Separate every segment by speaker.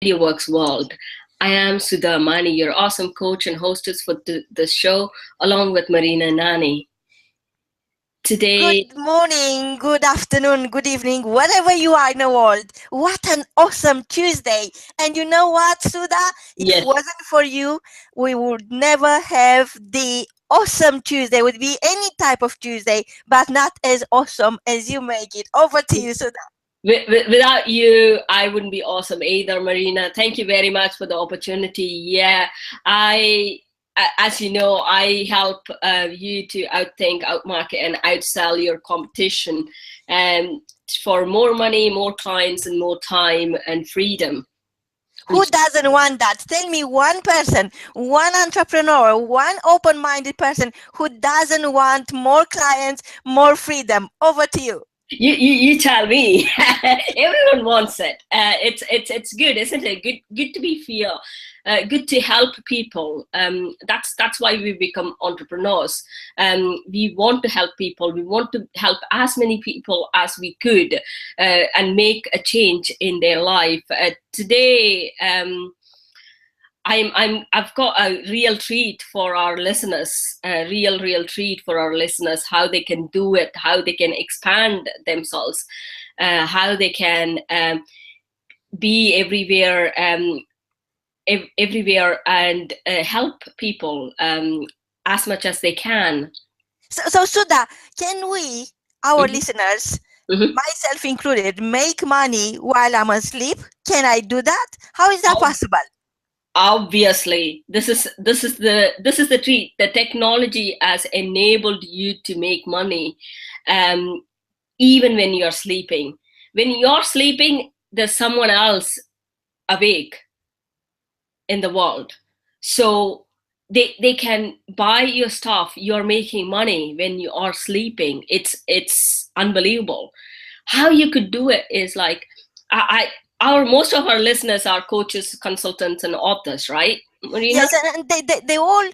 Speaker 1: W.O.R.K.S world. I am Sudha Mani, your awesome coach and hostess for the show, along with Marina Nani. Today,
Speaker 2: Good morning, good afternoon, good evening, wherever you are in the world. What an awesome Tuesday. And you know what, Sudha? If it
Speaker 1: yes,
Speaker 2: wasn't for you, we would never have the awesome Tuesday. It would be any type of Tuesday, but not as awesome as you make it. Over to you, Sudha.
Speaker 1: without you, I wouldn't be awesome either, Marina. Thank you very much for the opportunity. Yeah, as you know, I help you to outthink, outmarket, and outsell your competition, and for more money, more clients, and more time and freedom.
Speaker 2: Who
Speaker 1: Which
Speaker 2: doesn't want that? Tell me one person, one entrepreneur, one open-minded person who doesn't want more clients, more freedom. Over to you.
Speaker 1: you tell me. Everyone wants it. It's good, isn't it? Good to be feel. Good to help people. That's why we become entrepreneurs. We want to help people. We want to help as many people as we could, and make a change in their life. Today, I've got a real treat for our listeners, a real treat for our listeners, how they can do it, how they can expand themselves, how they can be everywhere, everywhere, and help people as much as they can.
Speaker 2: So Sudha, can we, our
Speaker 1: Mhm,
Speaker 2: listeners,
Speaker 1: mhm.
Speaker 2: myself included, make money while I'm asleep? Can I do that? How is that possible?
Speaker 1: Obviously, this is the treat. The technology has enabled you to make money, um, even when you're sleeping. When you're sleeping, there's someone else awake in the world, so they can buy your stuff. You're making money when you are sleeping. It's unbelievable. How you could do it is like, I our most of our listeners are coaches, consultants, and authors, right, Marina?
Speaker 2: Yes, and they all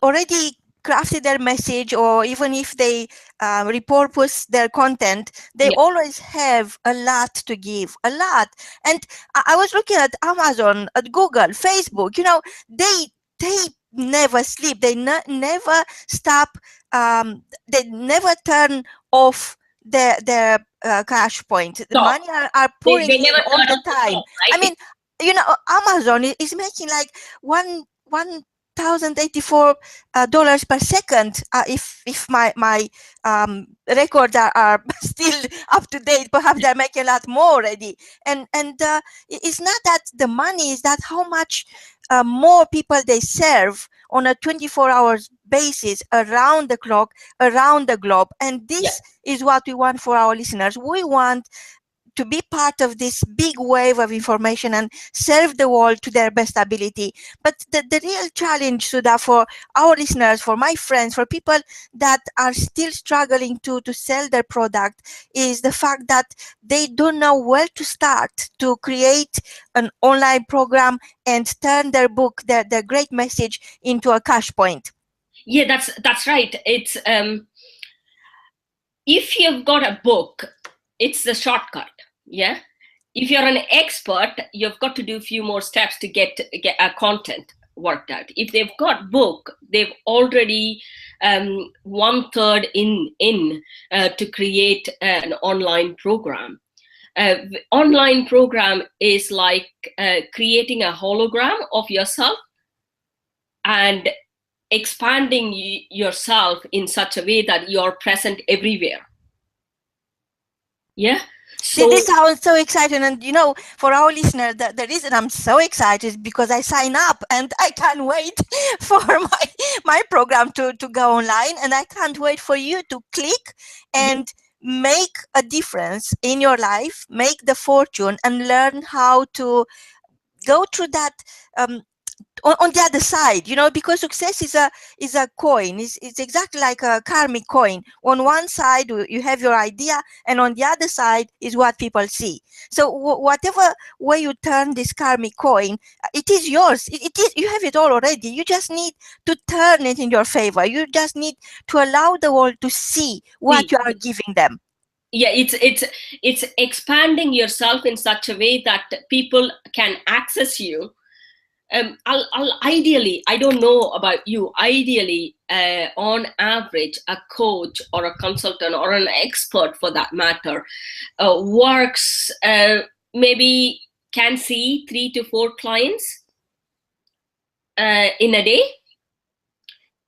Speaker 2: already crafted their message, or even if they repurpose their content, they
Speaker 1: Yeah.
Speaker 2: always have a lot to give, a lot. And I was looking at Amazon, at Google, Facebook, they never sleep. They never stop. They never turn off their cash point. The
Speaker 1: Stop.
Speaker 2: money are
Speaker 1: They,
Speaker 2: pouring
Speaker 1: they
Speaker 2: in
Speaker 1: never
Speaker 2: all
Speaker 1: turn
Speaker 2: the
Speaker 1: off the
Speaker 2: time.
Speaker 1: stop,
Speaker 2: I
Speaker 1: right?
Speaker 2: mean, Amazon is making like $1,084 dollars per second. If my records are still up to date, perhaps they're making a lot more already. And it's not that the money, is that how much more people they serve on a 24 hours basis, around the clock, around the globe. And
Speaker 1: Yeah.
Speaker 2: this is what we want for our listeners. We want to be part of this big wave of information and serve the world to their best ability. But the real challenge, Sudha, for our listeners, for my friends, for people that are still struggling to sell their product, is the fact that they don't know where to start to create an online program and turn their book, their great message, into a cash point.
Speaker 1: Yeah, that's right. It's if you've got a book, it's the shortcut. Yeah. If you're an expert, you've got to do a few more steps to get a content worked out. If they've got book, they've already one third in to create an online program. Online program is like creating a hologram of yourself and expanding yourself in such a way that you're present everywhere. Yeah.
Speaker 2: This
Speaker 1: So
Speaker 2: sounds so exciting, and for our listener, the reason I'm so excited is because I sign up and I can't wait for my program to go online, and I can't wait for you to click
Speaker 1: yeah,
Speaker 2: and make a difference in your life, make the fortune, and learn how to go through that. Um, on the other side, because success is a coin. It's exactly like a karmic coin. On one side you have your idea, and on the other side is what people see. So whatever way you turn this karmic coin, it is yours. It is, you have it all already. You just need to turn it in your favor. You just need to allow the world to see what
Speaker 1: see,
Speaker 2: you are giving them.
Speaker 1: Yeah, it's expanding yourself in such a way that people can access you. I'll ideally, I don't know about you, ideally, on average, a coach or a consultant or an expert for that matter works, maybe can see 3 to 4 clients in a day.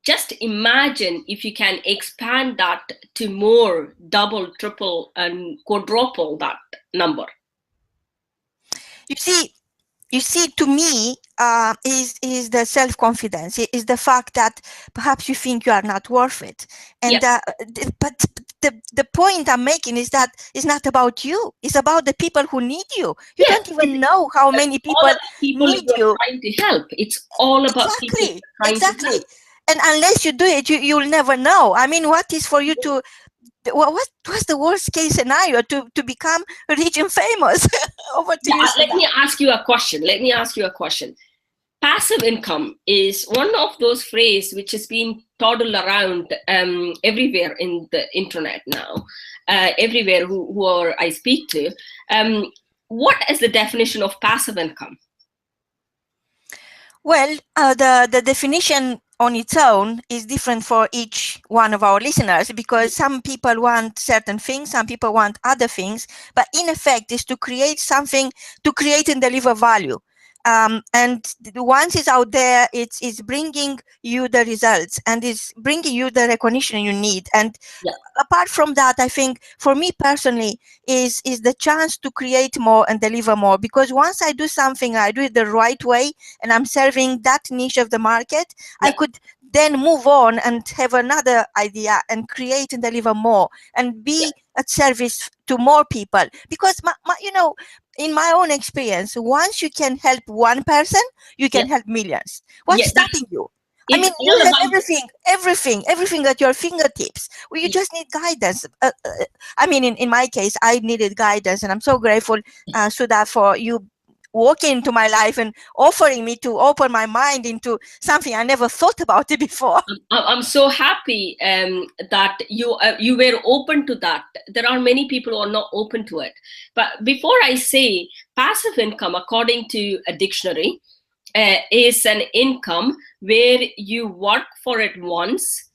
Speaker 1: Just imagine if you can expand that to more, double, triple, and quadruple that number.
Speaker 2: You see, to me, is the self-confidence, is the fact that perhaps you think you are not worth it. And
Speaker 1: Yeah.
Speaker 2: but the point I'm making is that it's not about you. It's about the people who need you. You
Speaker 1: Yeah,
Speaker 2: don't even know how many
Speaker 1: all
Speaker 2: people
Speaker 1: about people
Speaker 2: need
Speaker 1: you are
Speaker 2: you.
Speaker 1: trying to help. It's all about people
Speaker 2: Exactly,
Speaker 1: you're trying to
Speaker 2: exactly.
Speaker 1: help.
Speaker 2: And unless you do it, you'll never know. I mean, what is for you to, what's the worst case scenario to become rich and famous? Over to
Speaker 1: Yeah,
Speaker 2: you,
Speaker 1: let
Speaker 2: Sudha.
Speaker 1: me ask you a question. Let me ask you a question. Passive income is one of those phrases which has been toddled around everywhere in the internet now, everywhere who I speak to. What is the definition of passive income?
Speaker 2: Well, the definition on its own is different for each one of our listeners, because some people want certain things, some people want other things, but in effect is to create something, to create and deliver value. And once it's out there, it's bringing you the results and is bringing you the recognition you need. And
Speaker 1: Yeah,
Speaker 2: apart from that, I think for me personally is the chance to create more and deliver more, because once I do something, I do it the right way and I'm serving that niche of the market, I
Speaker 1: yeah,
Speaker 2: could then move on and have another idea and create and deliver more and
Speaker 1: yeah,
Speaker 2: be at service to more people. Because in my own experience, once you can help one person, you
Speaker 1: yeah,
Speaker 2: can help millions. What's
Speaker 1: yeah. That's
Speaker 2: stopping you? I
Speaker 1: it's
Speaker 2: mean, you
Speaker 1: all
Speaker 2: have
Speaker 1: about.
Speaker 2: everything at your fingertips. Well, you just need guidance. I mean, in my case, I needed guidance, and I'm so grateful, Sudha, for you walking into my life and offering me to open my mind into something I never thought about it before.
Speaker 1: I'm so happy that you were open to that. There are many people who are not open to it. But before I say, passive income, according to a dictionary, is an income where you work for it once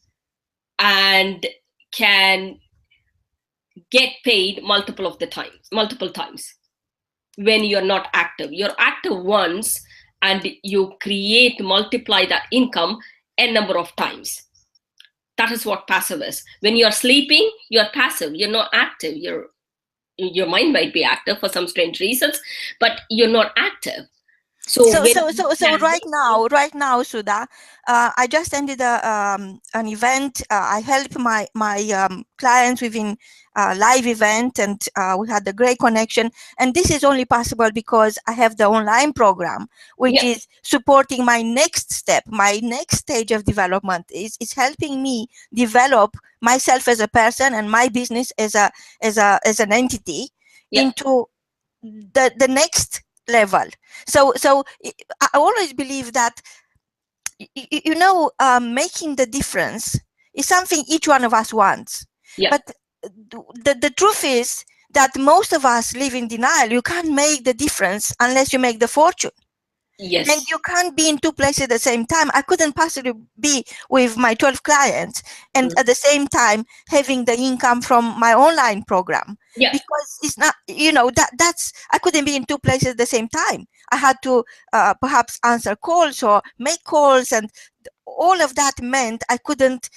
Speaker 1: and can get paid multiple times when you're not active. You're active once and you multiply that income a number of times. That is what passive is. When you're sleeping, you're passive. You're not active. Your mind might be active for some strange reasons, but you're not active. So
Speaker 2: So,
Speaker 1: when
Speaker 2: so,
Speaker 1: you
Speaker 2: so, so
Speaker 1: can,
Speaker 2: right now, Sudha, I just ended an event. I help my clients within live event, and we had a great connection. And this is only possible because I have the online program, which
Speaker 1: yeah,
Speaker 2: is supporting my next step, my next stage of development. Is helping me develop myself as a person and my business as an entity
Speaker 1: yeah,
Speaker 2: into the next level. So I always believe that making the difference is something each one of us wants,
Speaker 1: yeah,
Speaker 2: but the truth is that most of us live in denial. You can't make the difference unless you make the fortune. And
Speaker 1: yes,
Speaker 2: you can't be in two places at the same time. I couldn't possibly be with my 12 clients and at the same time having the income from my online program,
Speaker 1: yeah,
Speaker 2: because it's not, that's, I couldn't be in two places at the same time. I had to perhaps answer calls or make calls, and all of that meant I couldn't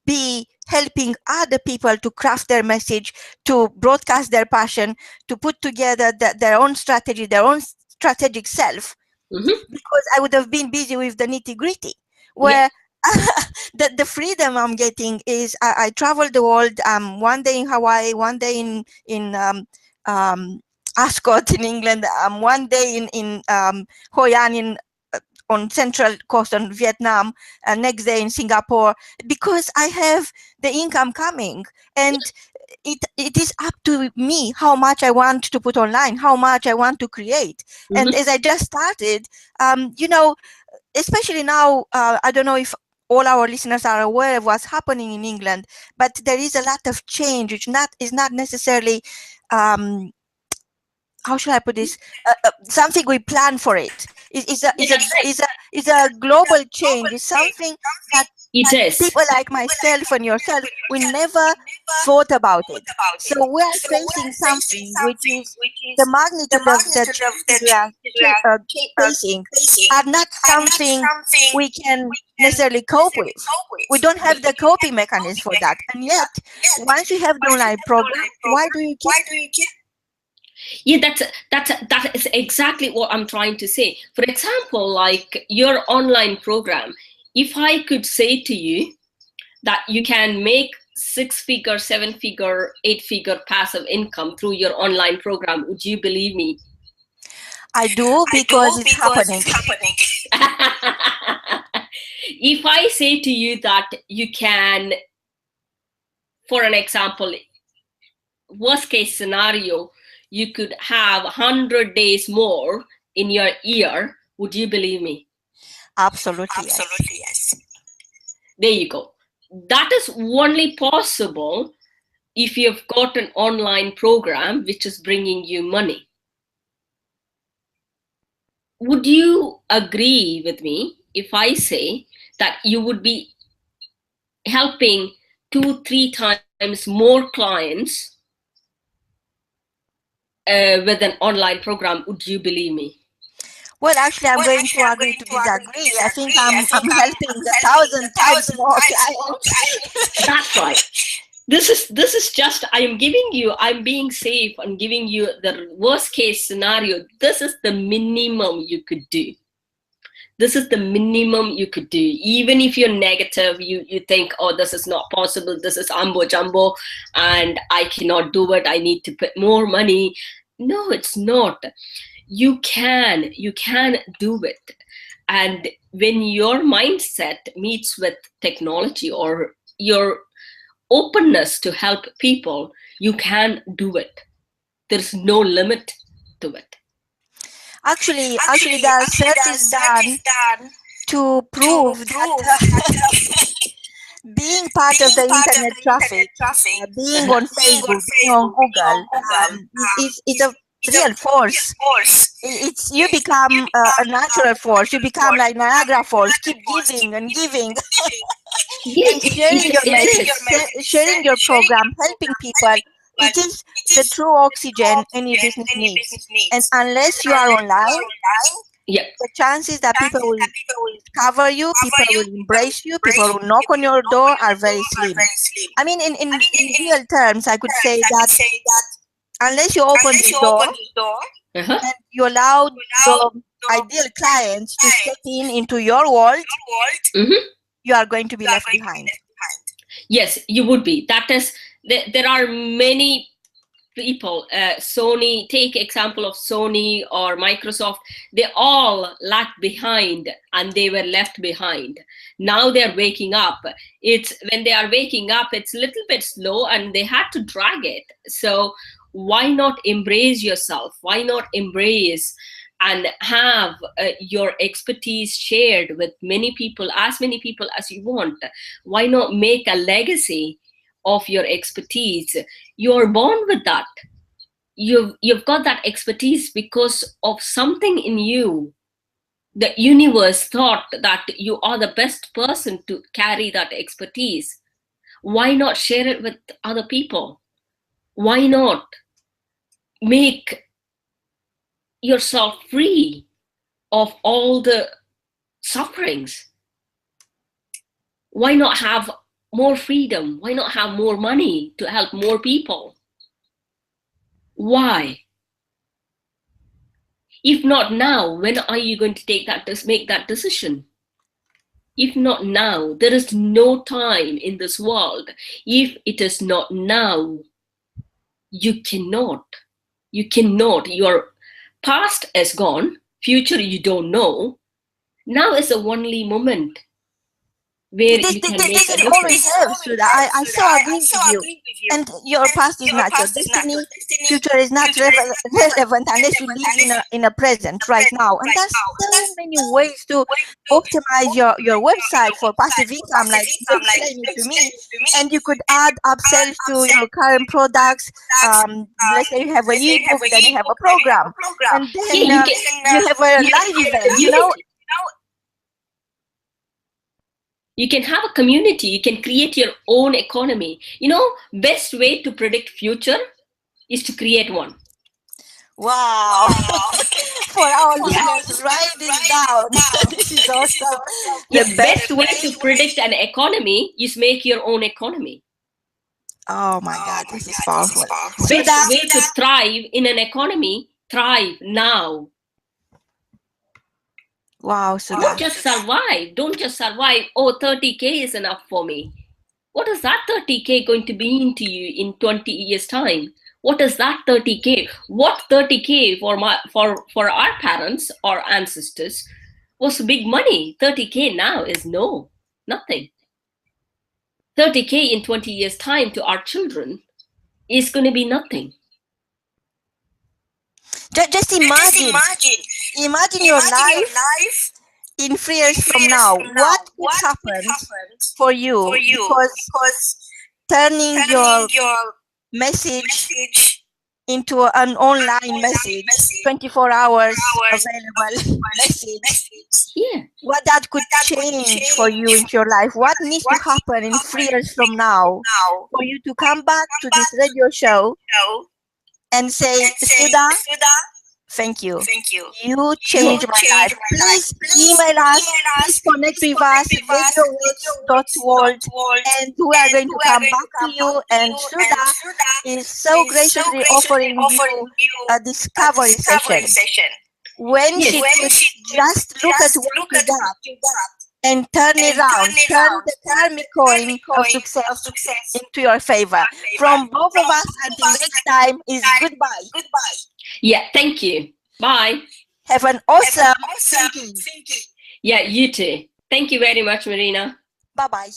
Speaker 2: be helping other people to craft their message, to broadcast their passion, to put together their own strategy, their own strategic self,
Speaker 1: hmm,
Speaker 2: because I would have been busy with the nitty gritty.
Speaker 1: yeah,
Speaker 2: Where the freedom I'm getting is I travel the world. One day in Hawaii, one day in Ascot in England, one day in Hoi An on central coast on Vietnam, next day in Singapore, because I have the income coming. And it is up to me how much I want to put online, how much I want to create. And
Speaker 1: hmm,
Speaker 2: as I just started, especially now, I don't know if all our listeners are aware of what's happening in England, but there is a lot of change, which is not necessarily, how should I put this? Something we plan for it. Is a global change. It's something that
Speaker 1: It is.
Speaker 2: people like myself and yourself, we never thought about it. So we are facing something which is the magnitude of the changes we are facing are not something we can necessarily cope with. We don't have the coping mechanism for that. And yet, once you have the online program, why do you keep?
Speaker 1: Yeah, that is exactly what I'm trying to say. For example, like your online program, if I could say to you that you can make 6-figure, 7-figure, 8-figure passive income through your online program, would you believe me?
Speaker 2: I do, because it's happening.
Speaker 1: If I say to you that you can, for an example, worst case scenario, you could have 100 days more in your year, would you believe me?
Speaker 2: Absolutely,
Speaker 1: yes. There you go. That is only possible if you've got an online program which is bringing you money. Would you agree with me if I say that you would be helping 2-3 times more clients with an online program? Would you believe me?
Speaker 2: Well, actually, I'm going to agree to disagree. I think I'm helping 1,000 times more clients.
Speaker 1: That's right. This is just, I'm being safe and giving you the worst case scenario. This is the minimum you could do. This is the minimum you could do. Even if you're negative, you think, oh, this is not possible, this is ambo jumbo, and I cannot do it, I need to put more money. No, it's not. You can do it. And when your mindset meets with technology or your openness to help people, you can do it. There's no limit to it.
Speaker 2: Actually, there are studies done to prove that being part of the internet traffic, being on Facebook, being on Google, is a real force. It's you become a natural force. You become like Niagara Falls. Keep giving and giving, and sharing your message, sharing your program, helping people. It is the true oxygen any business needs. And unless you are online, the chances that people will cover you, people will embrace you, people will knock on your door are very slim. I mean, in real terms, I could say that unless you open the door and you allow your ideal clients to step into your world, you are going to be left behind.
Speaker 1: Yes, you would be. That is, there are many people, Sony, take example of Sony or Microsoft, they all lagged behind and they were left behind. Now they're waking up. When they are waking up, it's a little bit slow and they had to drag it. So why not embrace yourself? Why not embrace and have your expertise shared with many people as you want? Why not make a legacy of your expertise? You're born with that. You've got that expertise because of something in you. The universe thought that you are the best person to carry that expertise. Why not share it with other people? Why not make yourself free of all the sufferings? Why not have more freedom? Why not have more money to help more people? Why? If not now, when are you going to make that decision? If not now, there is no time in this world. If it is not now, you cannot. Your past is gone, future you don't know. Now is the only moment. where
Speaker 2: They,
Speaker 1: you
Speaker 2: they,
Speaker 1: can
Speaker 2: they,
Speaker 1: make
Speaker 2: they
Speaker 1: a
Speaker 2: did always
Speaker 1: difference.
Speaker 2: have, Sudha. I so agree with you. And your past is not your destiny. Future is not relevant unless you live in a present right now. And there's so many ways to optimize your website for passive income, like you explained it to me. And you could add upsells to your current products. Let's say you have an ebook, then you have a program, and then
Speaker 1: Yeah,
Speaker 2: you have a live event. You know,
Speaker 1: you can have a community, you can create your own economy. Best way to predict future is to create one.
Speaker 2: wow. For our listeners, write this down. This is awesome.
Speaker 1: The best way to predict an economy is make your own economy.
Speaker 2: Oh my God, this is powerful.
Speaker 1: Best way to thrive in an economy, thrive now.
Speaker 2: Wow, Sudha.
Speaker 1: Don't just survive. Don't just survive. Oh, 30K is enough for me. What is that 30K going to mean to you in 20 years' time? What is that 30K? What 30K for our parents or ancestors was big money. 30K now is nothing. 30K in 20 years' time to our children is going to be nothing.
Speaker 2: Just imagine your life in 3 years from now. What could happen for you? Because turning your message into an online message, 24 hours available message.
Speaker 1: Yeah.
Speaker 2: What that could change for you in your life? What needs to happen in 3 years from now for you to come back to this radio show and say, Sudha, thank you. You changed my life. Please email us. Please connect with us, radio.world, and we are going to come back to you. And Sudha is so graciously offering you a discovery session when she could just look at what you got and turn it around, turn the karmic coin of success into your favor. From both of us, until next time, is goodbye.
Speaker 1: Yeah, thank you. Bye.
Speaker 2: Have an awesome thinking.
Speaker 1: Yeah, you too. Thank you very much, Marina.
Speaker 2: Bye-bye.